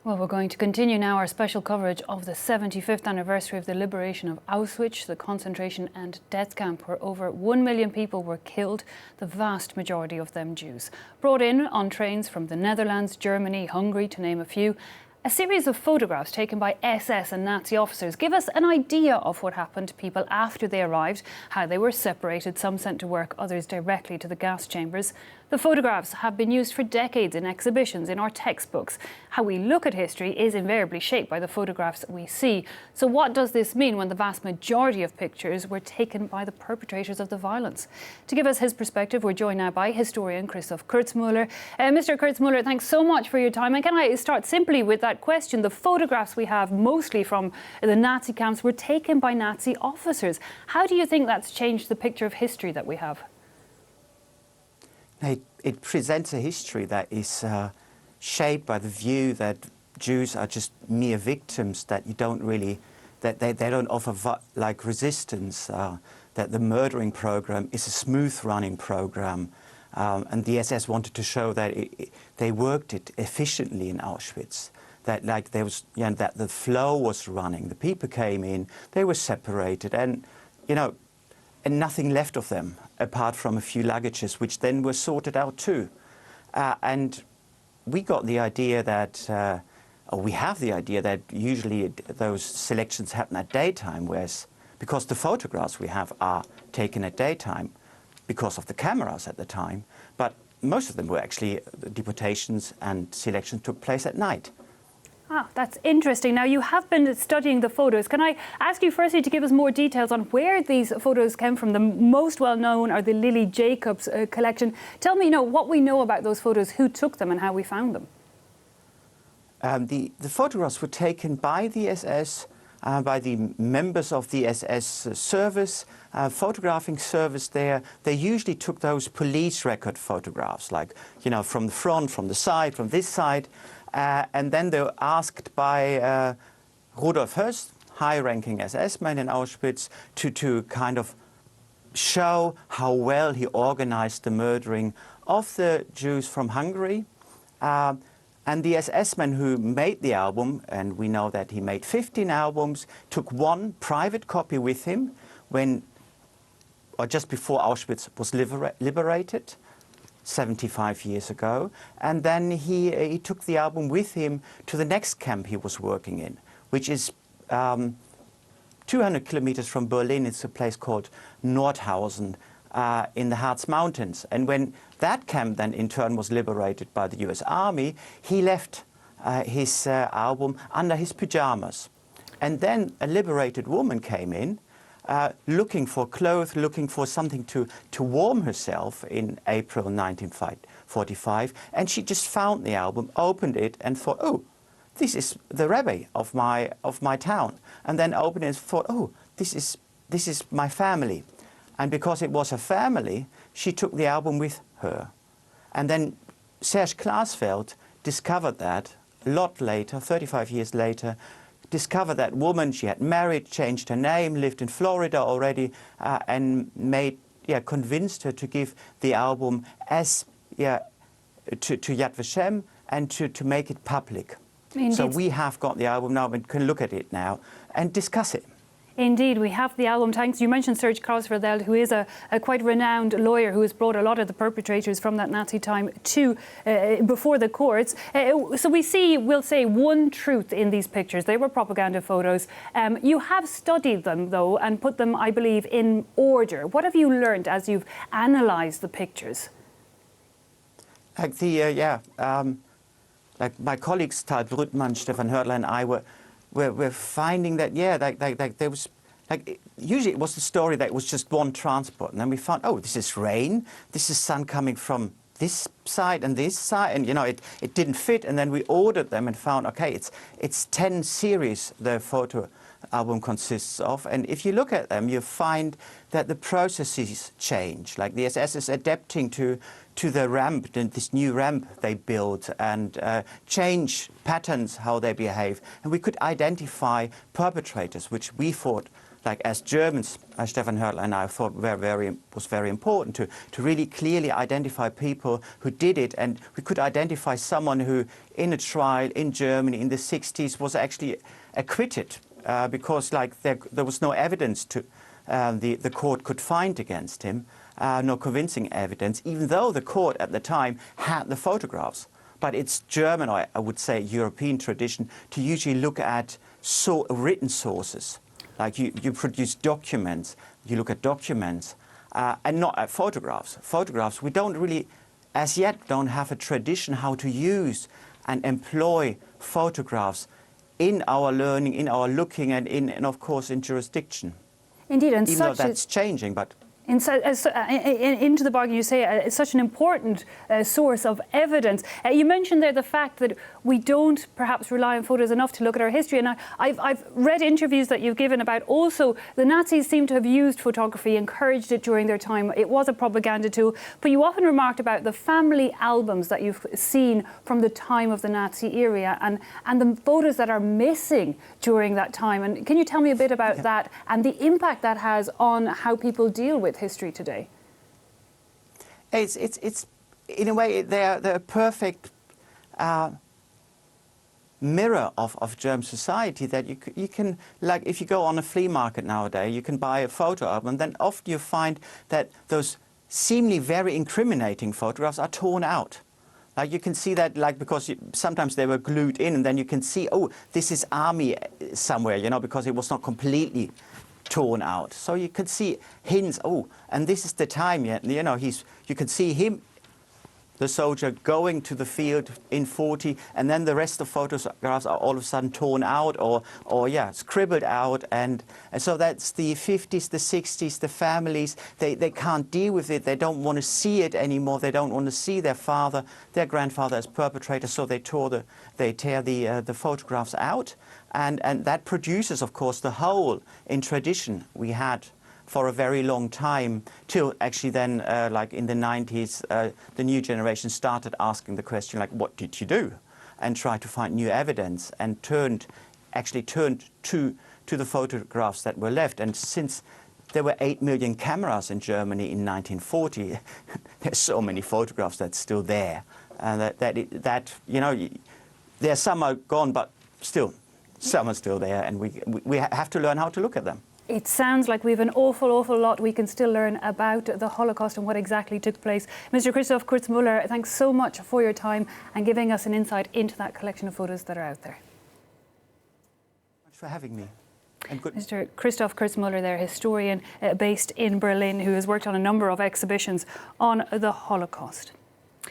Well, we're going to continue now our special coverage of the 75th anniversary of the liberation of Auschwitz, the concentration and death camp where over 1 million people were killed, the vast majority of them Jews. Brought in on trains from the Netherlands, Germany, Hungary, to name a few. A series of photographs taken by SS and Nazi officers give us an idea of what happened to people after they arrived, how they were separated, some sent to work, others directly to the gas chambers. The photographs have been used for decades in exhibitions, in our textbooks. How we look at history is invariably shaped by the photographs we see. So what does this mean when the vast majority of pictures were taken by the perpetrators of the violence? To give us his perspective, we're joined now by historian Christoph Kreutzmüller. Mr. Kreutzmüller, thanks so much for your time. And can I start simply with that question? The photographs we have, mostly from the Nazi camps, were taken by Nazi officers. How do you think that's changed the picture of history that we have? It presents a history that is shaped by the view that Jews are just mere victims, that you don't really, that they don't offer like resistance, that the murdering program is a smooth running program. And the SS wanted to show that they worked it efficiently in Auschwitz. That like there was, that the flow was running. The people came in, they were separated, and and nothing left of them apart from a few luggages, which then were sorted out too. And we got the idea that, or we have the idea that usually those selections happen at daytime, whereas because the photographs we have are taken at daytime because of the cameras at the time, but most of them were actually deportations and selections took place at night. Ah, that's interesting. Now, you have been studying the photos. Can I ask you firstly to give us more details on where these photos came from? The most well-known are the Lily Jacobs collection. Tell me, what we know about those photos, who took them and how we found them. The photographs were taken by the SS, by the members of the SS service, photographing service there. They usually took those police record photographs, like, from the front, from the side, from this side. And then they were asked by Rudolf Höss, high-ranking SS man in Auschwitz, to kind of show how well he organized the murdering of the Jews from Hungary. And the SS man who made the album, and we know that he made 15 albums, took one private copy with him or just before Auschwitz was liberated. 75 years ago, and then he took the album with him to the next camp he was working in, which is 200 kilometers from Berlin. It's a place called Nordhausen in the Harz Mountains. And when that camp then in turn was liberated by the US Army, he left his album under his pajamas. And then a liberated woman came in, looking for clothes, looking for something to warm herself in April 1945, and she just found the album, opened it, and thought, "Oh, this is the Rebbe of my town," and then opened it and thought, "Oh, this is my family," and because it was her family, she took the album with her, and then Serge Klaasfeld discovered that a lot later, 35 years later. Discovered that woman, she had married, changed her name, lived in Florida already, and convinced her to give the album to Yad Vashem and to make it public. Indeed. So we have got the album now and can look at it now and discuss it. Indeed, we have the album. Thanks. You mentioned Serge Klaasfeld, who is a quite renowned lawyer who has brought a lot of the perpetrators from that Nazi time to before the courts. So we'll say one truth in these pictures. They were propaganda photos. You have studied them, though, and put them, I believe, in order. What have you learned as you've analysed the pictures? Like like my colleagues, Tal Brüttmann, Stefan Hörtler, and I we're finding that, there was, usually it was the story that it was just one transport. And then we found, oh, this is rain, this is sun coming from this side and this side, and, it didn't fit. And then we ordered them and found, okay, it's 10 series the photo album consists of. And if you look at them, you find that the processes change. Like the SS is adapting to the ramp, this new ramp they built, and change patterns how they behave. And we could identify perpetrators, which we thought like as Germans, Stefan Hörtl and I thought was very important to really clearly identify people who did it, and we could identify someone who, in a trial in Germany in the 60s, was actually acquitted because like there was no evidence to the court could find against him, no convincing evidence, even though the court at the time had the photographs. But it's German, or I would say European tradition, to usually look at written sources. Like you produce documents, you look at documents, and not at photographs. Photographs, we don't really, as yet, don't have a tradition how to use and employ photographs in our learning, in our looking, and of course in jurisdiction. Indeed, and even though that's changing, but. Into the bargain, you say it's such an important source of evidence. You mentioned there the fact that we don't perhaps rely on photos enough to look at our history. And I've read interviews that you've given about also the Nazis seem to have used photography, encouraged it during their time. It was a propaganda tool. But you often remarked about the family albums that you've seen from the time of the Nazi era and the photos that are missing during that time. And can you tell me a bit about that and the impact that has on how people deal with history today? It's in a way they're a perfect mirror of German society, that you can, like if you go on a flea market nowadays, you can buy a photo album, and then often you find that those seemingly very incriminating photographs are torn out. Like you can see that, like, because sometimes they were glued in, and then you can see, oh, this is army somewhere, you know, because it was not completely torn out. So you can see hints, oh, and this is the time, you know, you can see him, the soldier, going to the field in 40, and then the rest of photographs are all of a sudden torn out or scribbled out, and so that's the 50s, the 60s, the families, they can't deal with it, they don't want to see it anymore, they don't want to see their father, their grandfather as perpetrators, so they tear the photographs out. And that produces, of course, the hole in tradition we had for a very long time, till actually then, like in the 90s, the new generation started asking the question, like, what did you do? And try to find new evidence, and turned to the photographs that were left. And since there were 8 million cameras in Germany in 1940, there's so many photographs that's still there. And that you know, there some are gone, but still, some are still there, and we have to learn how to look at them. It sounds like we have an awful lot we can still learn about the Holocaust and what exactly took place. Mr. Christoph Kreutzmüller, thanks so much for your time and giving us an insight into that collection of photos that are out there. Thanks for having me. And good. Mr. Christoph Kreutzmüller, there, historian based in Berlin, who has worked on a number of exhibitions on the Holocaust.